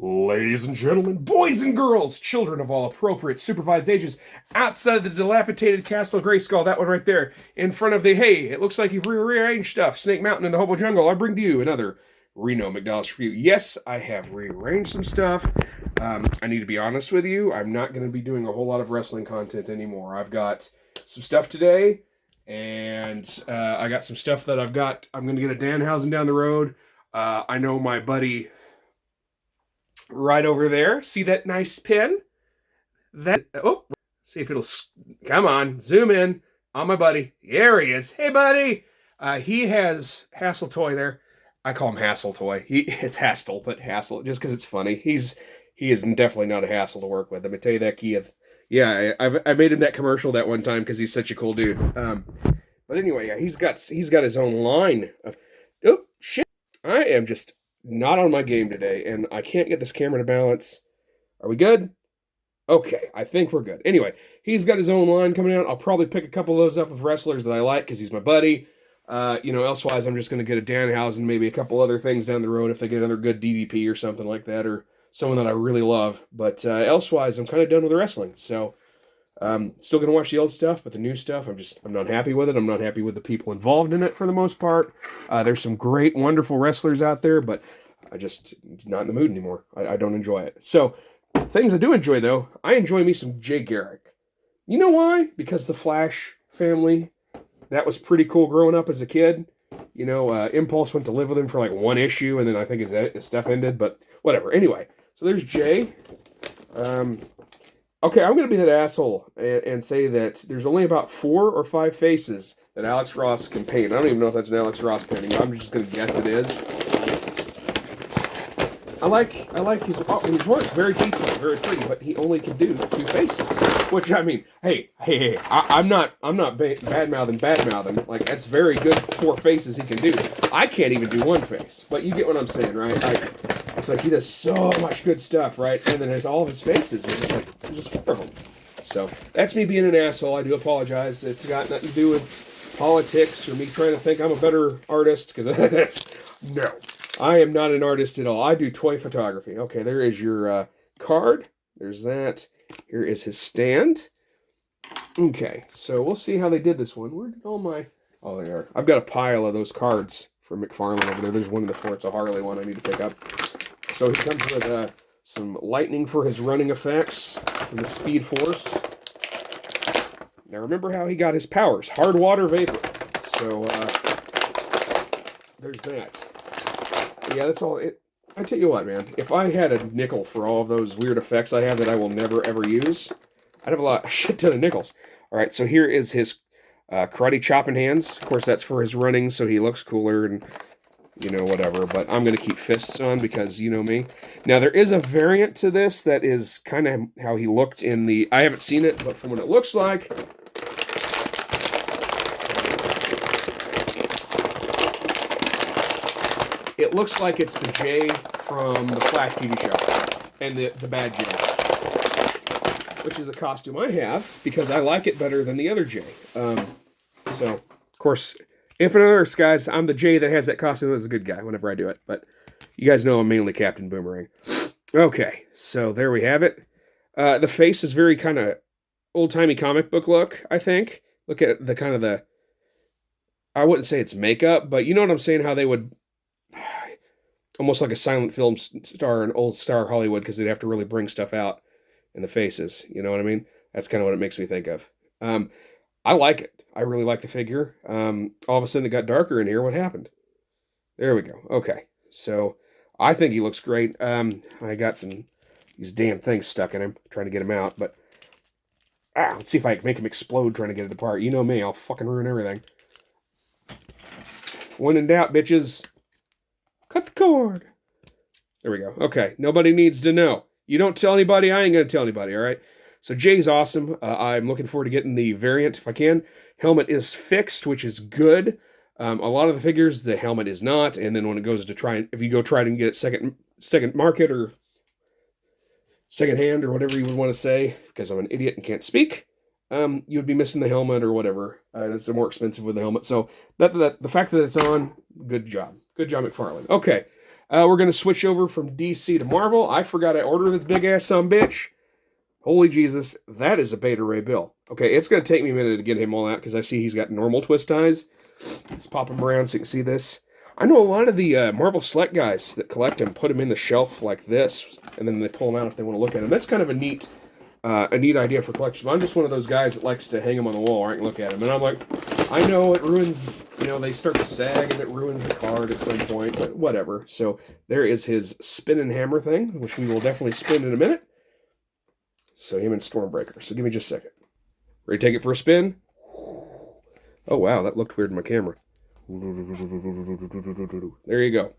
Ladies and gentlemen, boys and girls, children of all appropriate supervised ages, outside of the dilapidated Castle Grayskull, that one right there, in front of the, hey, it looks like you've rearranged stuff, Snake Mountain and the Hobo Jungle, I bring to you another Reno McDallas review. Yes, I have rearranged some stuff. I need to be honest with you, I'm not going to be doing a whole lot of wrestling content anymore. I've got some stuff today, and I got some stuff that I'm going to get a Danhausen down the road. I know my buddy right over there. See that nice pin? See if it'll, come on, zoom in on my buddy. There he is. Hey, buddy. He has Hassle Toy there. I call him Hassle Toy. It's Hassle, but Hassle, just because it's funny. He is definitely not a hassle to work with. Let me tell you that, Keith. Yeah, I made him that commercial that one time because he's such a cool dude. But anyway, yeah, he's got his own line of, oh, shit. I am just not on my game today, and I can't get this camera to balance. Are we good? Okay, I think we're good. Anyway, he's got his own line coming out. I'll probably pick a couple of those up of wrestlers that I like because he's my buddy. Elsewise, I'm just going to get a Danhausen, maybe a couple other things down the road if they get another good DDP or something like that, or someone that I really love. But elsewise, I'm kind of done with the wrestling. So, still going to watch the old stuff, but the new stuff, I'm not happy with it. I'm not happy with the people involved in it for the most part. There's some great, wonderful wrestlers out there, but I just not in the mood anymore. I don't enjoy it. So, things I do enjoy, though, I enjoy me some Jay Garrick. You know why? Because the Flash family, that was pretty cool growing up as a kid. You know, Impulse went to live with him for like one issue, and then I think his stuff ended, but whatever. Anyway, so there's Jay. Okay, I'm going to be that asshole and say that there's only about 4 or 5 faces that Alex Ross can paint. I don't even know if that's an Alex Ross painting, but I'm just going to guess it is. I like his work, very detailed, very pretty, but he only can do 2 faces. Which, I mean, hey, I'm not bad-mouthing. Like, that's very good 4 faces he can do. I can't even do 1 face, but you get what I'm saying, right? It's like he does so much good stuff, right? And then there's all of his faces are just 4 of them. So, that's me being an asshole. I do apologize. It's got nothing to do with politics or me trying to think I'm a better artist, because no. I am not an artist at all. I do toy photography. Okay, there is your card. There's that. Here is his stand. Okay, so we'll see how they did this one. Where did all my... Oh, they are. I've got a pile of those cards for McFarlane over there. There's one in the floor. It's a Harley one I need to pick up. So he comes with some lightning for his running effects and the Speed Force. Now remember how he got his powers. Hard water vapor. So there's that. Yeah, that's all. I tell you what, man. If I had a nickel for all of those weird effects I have that I will never, ever use, I'd have a shit ton of nickels. All right, so here is his karate chopping hands. Of course, that's for his running, so he looks cooler and, whatever. But I'm going to keep fists on because you know me. Now, there is a variant to this that is kind of how he looked in the... I haven't seen it, but from what it looks like... It looks like it's the Jay from the Flash TV show, and the bad Jay, which is a costume I have, because I like it better than the other Jay. So, of course, Infinite Earths, guys, I'm the Jay that has that costume as a good guy whenever I do it, but you guys know I'm mainly Captain Boomerang. Okay, so there we have it. The face is very kind of old-timey comic book look, I think. Look at the kind of the... I wouldn't say it's makeup, but you know what I'm saying, how they would... Almost like a silent film star in old star Hollywood, because they'd have to really bring stuff out in the faces. You know what I mean? That's kind of what it makes me think of. I like it. I really like the figure. All of a sudden it got darker in here. What happened? There we go. Okay. So I think he looks great. I got these damn things stuck in him, trying to get him out. But let's see if I can make him explode trying to get it apart. You know me. I'll fucking ruin everything. When in doubt, bitches... Cut the cord. There we go. Okay. Nobody needs to know. You don't tell anybody, I ain't going to tell anybody, all right? So Jay's awesome. I'm looking forward to getting the variant if I can. Helmet is fixed, which is good. A lot of the figures, the helmet is not. And then when it goes to if you go try to get it second market or second hand or whatever you would want to say, because I'm an idiot and can't speak, you would be missing the helmet or whatever. It's more expensive with the helmet. So the fact that it's on, good job. Good job, McFarlane. Okay. We're going to switch over from DC to Marvel. I forgot I ordered this big-ass sumbitch. Holy Jesus, that is a Beta Ray Bill. Okay, it's going to take me a minute to get him all out because I see he's got normal twist ties. Let's pop him around so you can see this. I know a lot of the Marvel Select guys that collect them put them in the shelf like this, and then they pull them out if they want to look at them. That's kind of a neat idea for collection. I'm just one of those guys that likes to hang them on the wall or I can look at them. And I'm like, I know it ruins, they start to sag and it ruins the card at some point, but whatever. So there is his spin and hammer thing, which we will definitely spin in a minute. So him and Stormbreaker. So give me just a second. Ready to take it for a spin? Oh, wow, that looked weird in my camera. There you go.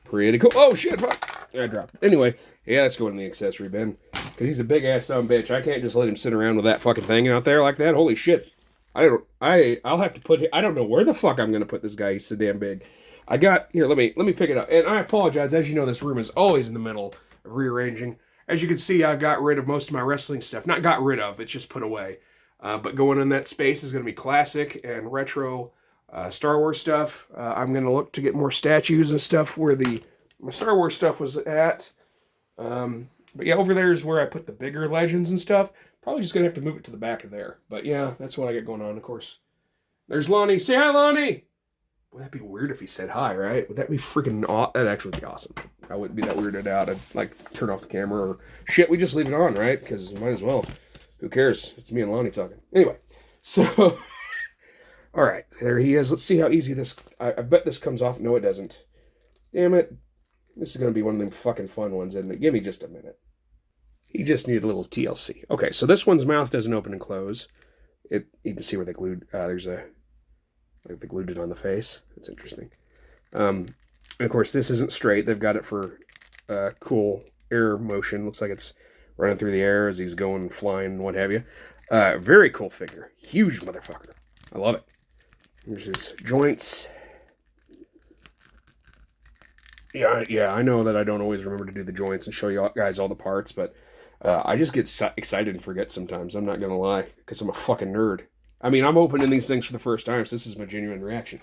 Pretty cool. Oh, shit, fuck. I dropped it. Anyway, yeah, let's go in the accessory bin. Because he's a big-ass sumbitch. I can't just let him sit around with that fucking thing out there like that. Holy shit. I'll have to put... I don't know where the fuck I'm going to put this guy. He's so damn big. I got... Here, let me pick it up. And I apologize. As you know, this room is always in the middle of rearranging. As you can see, I've got rid of most of my wrestling stuff. Not got rid of, it's just put away. But going in that space is going to be classic and retro Star Wars stuff. I'm going to look to get more statues and stuff where my Star Wars stuff was at. But yeah, over there is where I put the bigger legends and stuff. Probably just going to have to move it to the back of there. But yeah, that's what I got going on, of course. There's Lonnie. Say hi, Lonnie! Would that be weird if he said hi, right? Would that be freaking awesome? That'd actually be awesome. I wouldn't be that weirded out. I'd like turn off the camera or shit. We just leave it on, right? Because might as well. Who cares? It's me and Lonnie talking. Anyway, so all right, there he is. Let's see how easy this. I bet this comes off. No, it doesn't. Damn it! This is gonna be one of them fucking fun ones, isn't it? Give me just a minute. He just needed a little TLC. Okay, so this one's mouth doesn't open and close. You can see where they glued. They glued it on the face. That's interesting. And of course, this isn't straight. They've got it for cool air motion. Looks like it's running through the air as he's going, flying, what have you. Very cool figure. Huge motherfucker. I love it. Here's his joints. Yeah, I know that I don't always remember to do the joints and show you guys all the parts, but I just get excited and forget sometimes. I'm not going to lie, because I'm a fucking nerd. I mean, I'm opening these things for the first time, so this is my genuine reaction.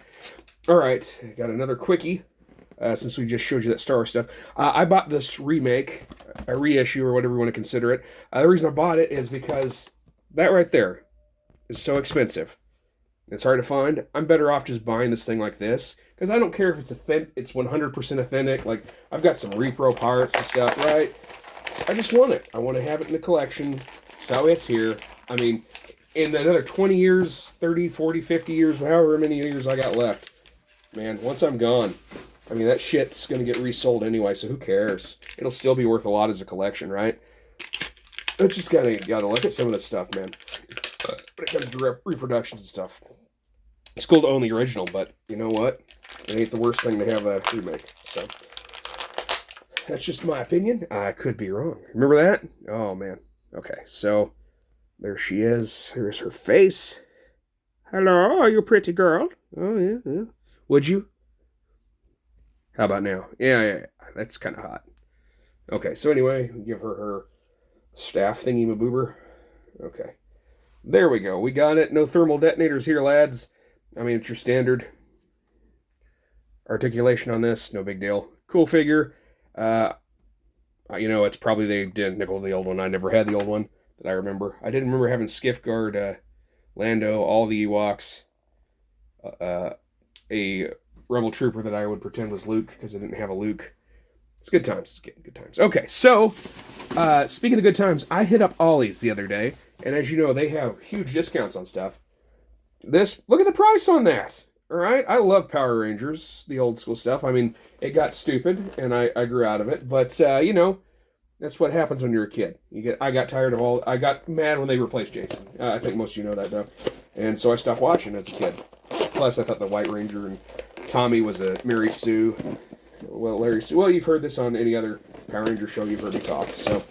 All right, got another quickie, since we just showed you that Star Wars stuff. I bought this remake, a reissue, or whatever you want to consider it. The reason I bought it is because that right there is so expensive. It's hard to find. I'm better off just buying this thing like this, because I don't care if it's it's 100% authentic. Like, I've got some repro parts and stuff, right? I just want it. I want to have it in the collection, so it's here. I mean, in another 20 years, 30, 40, 50 years, however many years I got left, man, once I'm gone, I mean, that shit's going to get resold anyway, so who cares? It'll still be worth a lot as a collection, right? I just gotta look at some of this stuff, man. When it comes to reproductions and stuff. It's cool to own the original, but you know what? It ain't the worst thing to have a remake, so. That's just my opinion. I could be wrong. Remember that? Oh, man. Okay, so there she is. Here's her face. Hello, are you a pretty girl? Oh, yeah. Would you? How about now? Yeah. That's kind of hot. Okay, so anyway, we give her staff thingy-maboober. Okay. There we go. We got it. No thermal detonators here, lads. I mean, it's your standard articulation on this. No big deal. Cool figure. It's probably the identical to the old one. I never had the old one that I remember. I didn't remember having Skiff Guard, Lando, all the Ewoks, a Rebel Trooper that I would pretend was Luke because I didn't have a Luke. It's good times. It's getting good times. Okay, so speaking of good times, I hit up Ollie's the other day, and as you know, they have huge discounts on stuff. Look at the price on that. All right, I love Power Rangers, the old school stuff. I mean, it got stupid, and I grew out of it. But that's what happens when you're a kid. I got tired of I got mad when they replaced Jason. I think most of you know that though, and so I stopped watching as a kid. Plus, I thought the White Ranger and Tommy was a Mary Sue. Well, Larry Sue. Well, you've heard this on any other Power Ranger show. You've heard me talk. So,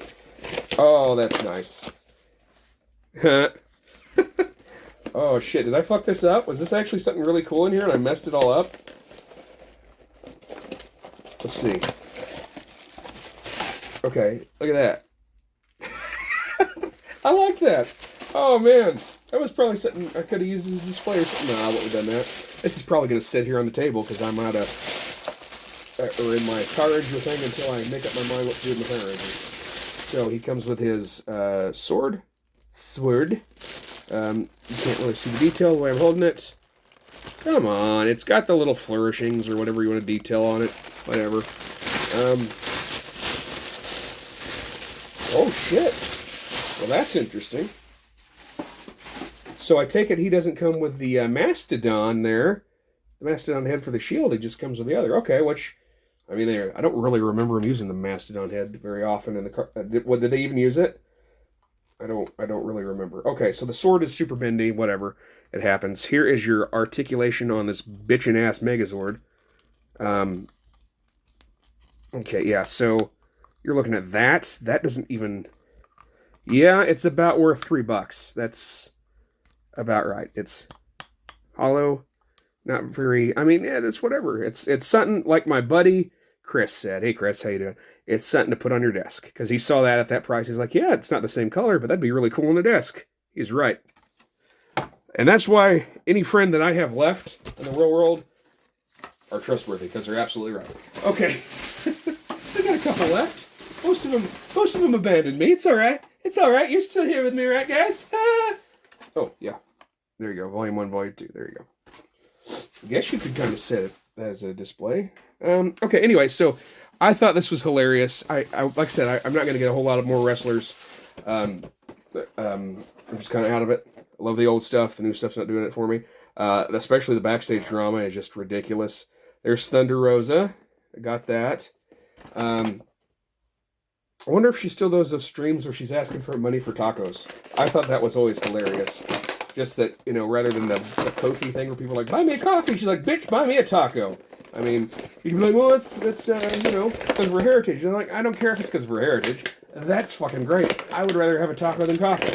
oh, that's nice. Oh, shit. Did I fuck this up? Was this actually something really cool in here and I messed it all up? Let's see. Okay, look at that. I like that. Oh, man. That was probably something I could have used as a display or something. No, I wouldn't have done that. This is probably going to sit here on the table because I'm out of or in my Power Ranger thing until I make up my mind what to do with my Power Ranger. So he comes with his sword. You can't really see the detail the way I'm holding it. Come on, it's got the little flourishings or whatever you want to detail on it. Whatever. Oh shit. Well, that's interesting. So I take it he doesn't come with the Mastodon there. The Mastodon head for the shield. He just comes with the other. Okay, which, I mean, I don't really remember him using the Mastodon head very often in the car. Did they even use it? I don't really remember. Okay, so the sword is super bendy, whatever. It happens. Here is your articulation on this bitchin' ass Megazord. Okay, yeah, so you're looking at that. That doesn't even... Yeah, it's about worth $3. That's about right. It's hollow, not very... I mean, yeah, that's whatever. It's something like my buddy Chris said. Hey, Chris, how you doing? It's something to put on your desk. Because he saw that at that price. He's like, yeah, it's not the same color, but that'd be really cool on the desk. He's right. And that's why any friend that I have left in the real world are trustworthy, because they're absolutely right. Okay. I got a couple left. Most of them abandoned me. It's all right. It's all right. You're still here with me, right, guys? Oh, yeah. There you go. Volume 1, Volume 2. There you go. I guess you could kind of set it as a display. Okay, anyway, so I thought this was hilarious. I like I said, I'm not going to get a whole lot of more wrestlers. I'm just kind of out of it. I love the old stuff. The new stuff's not doing it for me. Especially the backstage drama is just ridiculous. There's Thunder Rosa. I got that. I wonder if she still does those streams where she's asking for money for tacos. I thought that was always hilarious. Just that, rather than the Kofi thing where people are like, buy me a coffee, she's like, bitch, buy me a taco. I mean, you can be like, well, that's because of her heritage. And I'm like, I don't care if it's because of her heritage. That's fucking great. I would rather have a taco than coffee.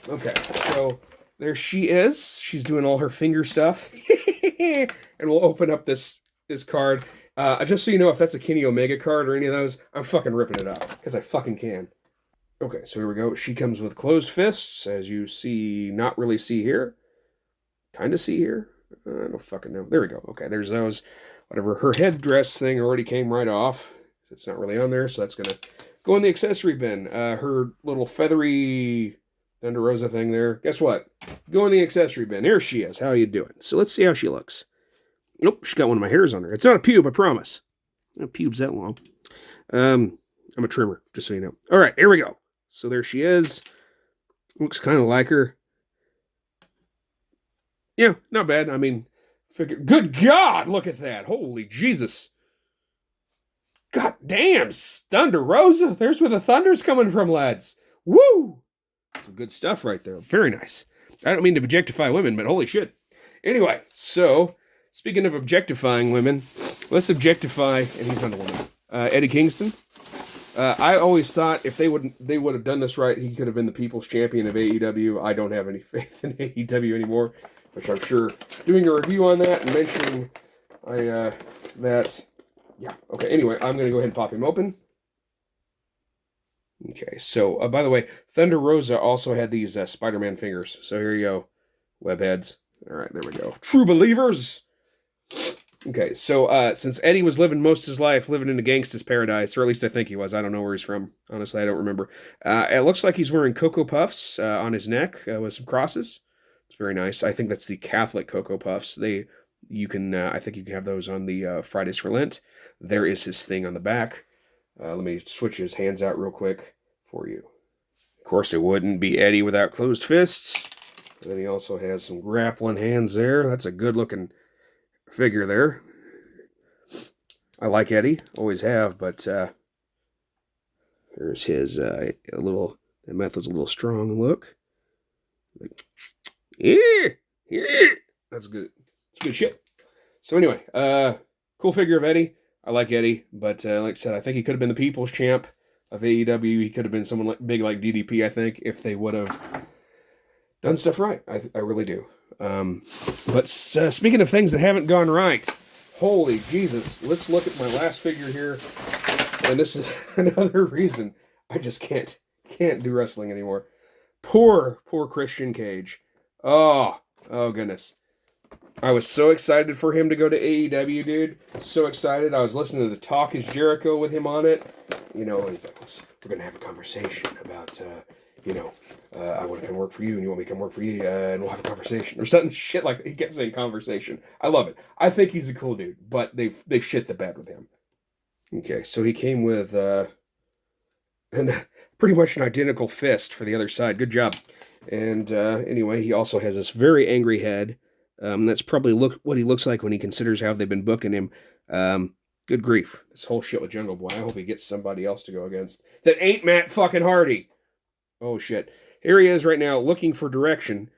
Okay, so there she is. She's doing all her finger stuff. And we'll open up this card. Just so you know, if that's a Kenny Omega card or any of those, I'm fucking ripping it up. Because I fucking can. Okay, so here we go. She comes with closed fists, as you see, not really see here. Kind of see here. I don't fucking know. There we go. Okay, there's those. Whatever. Her headdress thing already came right off. It's not really on there, so that's going to go in the accessory bin. Her little feathery Thunder Rosa thing there. Guess what? Go in the accessory bin. Here she is. How you doing? So let's see how she looks. Nope, she's got one of my hairs on her. It's not a pube, I promise. No pubes that long. I'm a trimmer, just so you know. All right, here we go. So there she is. Looks kind of like her. Yeah, not bad. I mean, good God, look at that. Holy Jesus. God damn, Thunder Rosa. There's where the thunder's coming from, lads. Woo! Some good stuff right there. Very nice. I don't mean to objectify women, but holy shit. Anyway, so, speaking of objectifying women, let's objectify, and he's not a woman, Eddie Kingston. I always thought if they would have done this right, he could have been the people's champion of AEW. I don't have any faith in AEW anymore, which I'm sure doing a review on that and mentioning that, yeah. Okay, anyway, I'm going to go ahead and pop him open. Okay, so, by the way, Thunder Rosa also had these Spider-Man fingers. So here you go, webheads. All right, there we go. True believers! Okay, so since Eddie was living most of his life living in a gangsta's paradise, or at least I think he was. I don't know where he's from. Honestly, I don't remember. It looks like he's wearing Cocoa Puffs on his neck with some crosses. It's very nice. I think that's the Catholic Cocoa Puffs. I think you can have those on the Fridays for Lent. There is his thing on the back. Let me switch his hands out real quick for you. Of course, it wouldn't be Eddie without closed fists. And then he also has some grappling hands there. That's a good-looking figure there. I like Eddie. Always have, but there's his the method's a little strong look. Yeah. That's good. It's good shit. So anyway, cool figure of Eddie. I like Eddie, but like I said, I think he could have been the people's champ of AEW. He could have been someone big like DDP, I think, if they would have done stuff right. I really do. But speaking of things that haven't gone right, holy Jesus, let's look at my last figure here. And this is another reason I just can't do wrestling anymore. Poor Christian Cage. Oh goodness. I was so excited for him to go to AEW, dude. So excited. I was listening to the Talk is Jericho with him on it. You know, he's like, we're going to have a conversation about, I want to come work for you and you want me to come work for you and we'll have a conversation. Or something shit like that. He kept saying conversation. I love it. I think he's a cool dude, but they've shit the bed with him. Okay, so he came with pretty much an identical fist for the other side. Good job. And anyway, he also has this very angry head. That's probably what he looks like when he considers how they've been booking him. Good grief. This whole shit with Jungle Boy. I hope he gets somebody else to go against that ain't Matt fucking Hardy. Oh, shit. Here he is right now looking for direction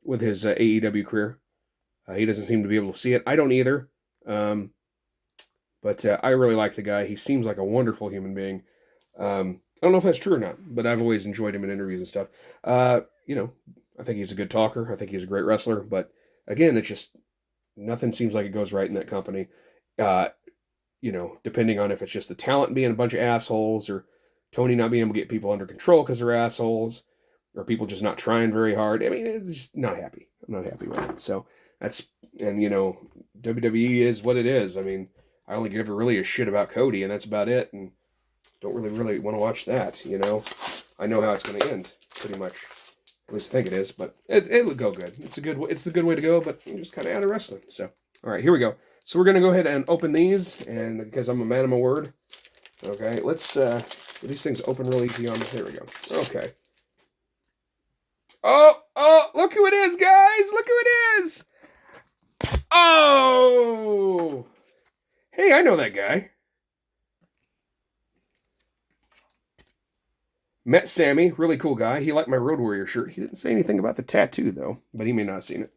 with his AEW career. He doesn't seem to be able to see it. I don't either. But I really like the guy. He seems like a wonderful human being. I don't know if that's true or not, but I've always enjoyed him in interviews and stuff. I think he's a good talker. I think he's a great wrestler. But again, it's just nothing seems like it goes right in that company. Depending on if it's just the talent being a bunch of assholes or Tony not being able to get people under control because they're assholes or people just not trying very hard. I mean, it's just not happy. I'm not happy with it. So WWE is what it is. I mean, I only give really a shit about Cody and that's about it. And don't really want to watch that, I know how it's going to end, pretty much. At least I think it is, but it'll go good. It's a good way to go, but I'm just kind of out of wrestling. So, all right, here we go. So we're going to go ahead and open these, and because I'm a man of my word, okay, let's get these things open real easy on. There we go. Okay. Oh, look who it is, guys. Look who it is. Oh, hey, I know that guy. Met Sammy, really cool guy. He liked my Road Warrior shirt. He didn't say anything about the tattoo, though, but he may not have seen it.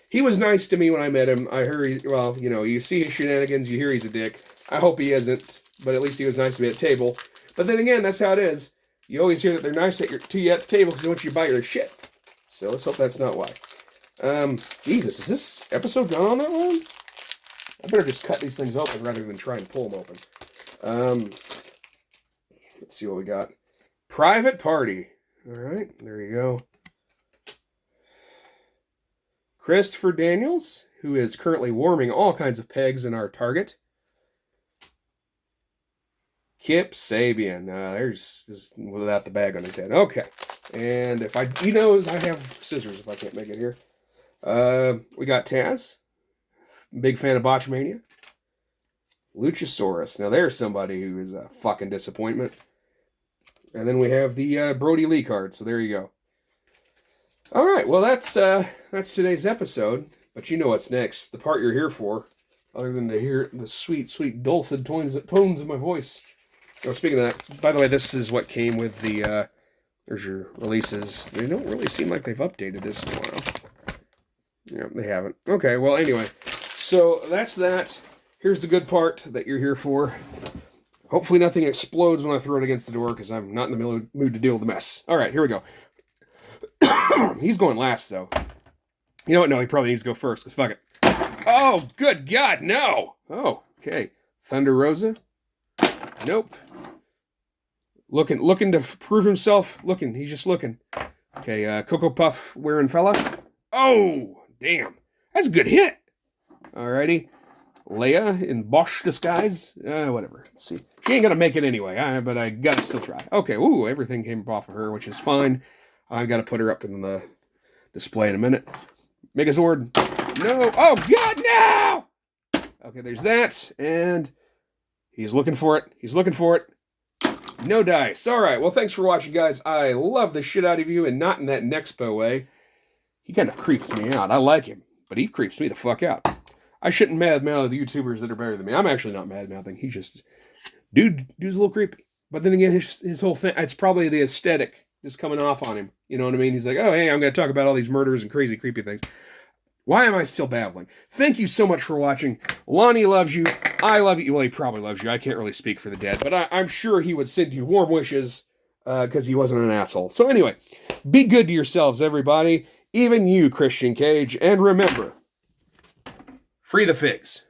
He was nice to me when I met him. I heard, you see his shenanigans, you hear he's a dick. I hope he isn't, but at least he was nice to me at the table. But then again, that's how it is. You always hear that they're nice to you at the table because they want you to buy their shit. So let's hope that's not why. Jesus, is this episode gone on that long? I better just cut these things open rather than try and pull them open. Let's see what we got. Private Party. All right, there you go. Christopher Daniels, who is currently warming all kinds of pegs in our target. Kip Sabian. There's just without the bag on his head. Okay. And if I have scissors if I can't make it here. We got Taz. Big fan of Botchmania. Luchasaurus. Now there's somebody who is a fucking disappointment. And then we have the Brody Lee card. So there you go. All right. Well, that's today's episode. But you know what's next. The part you're here for. Other than to hear the sweet, sweet dulcet tones of my voice. Oh, speaking of that, by the way, this is what came with the, there's your releases. They don't really seem like they've updated this in a while. Yeah, they haven't. Okay, well, anyway. So, that's that. Here's the good part that you're here for. Hopefully nothing explodes when I throw it against the door, because I'm not in the mood to deal with the mess. All right, here we go. He's going last, though. You know what? No, he probably needs to go first, because fuck it. Oh, good God, no! Oh, okay. Thunder Rosa? Nope. Looking to prove himself. He's just looking. Okay, Cocoa Puff wearing fella. Oh, damn. That's a good hit. Alrighty. Leia in Boushh disguise. Whatever. Let's see. She ain't gonna make it anyway, but I gotta still try. Okay, ooh, everything came off of her, which is fine. I gotta put her up in the display in a minute. Megazord. No. Oh, God, no! Okay, there's that. And he's looking for it. No dice. All right. Well, thanks for watching, guys. I love the shit out of you, and not in that Nexpo way. He kind of creeps me out. I like him, but he creeps me the fuck out. I shouldn't mad-mouth the YouTubers that are better than me. I'm actually not mad-mouthing. He's just... Dude's a little creepy. But then again, his whole thing... It's probably the aesthetic just coming off on him. You know what I mean? He's like, oh, hey, I'm going to talk about all these murders and crazy, creepy things. Why am I still babbling? Thank you so much for watching. Lonnie loves you. I love you. Well, he probably loves you. I can't really speak for the dead, but I'm sure he would send you warm wishes because he wasn't an asshole. So anyway, be good to yourselves, everybody. Even you, Christian Cage. And remember, free the figs.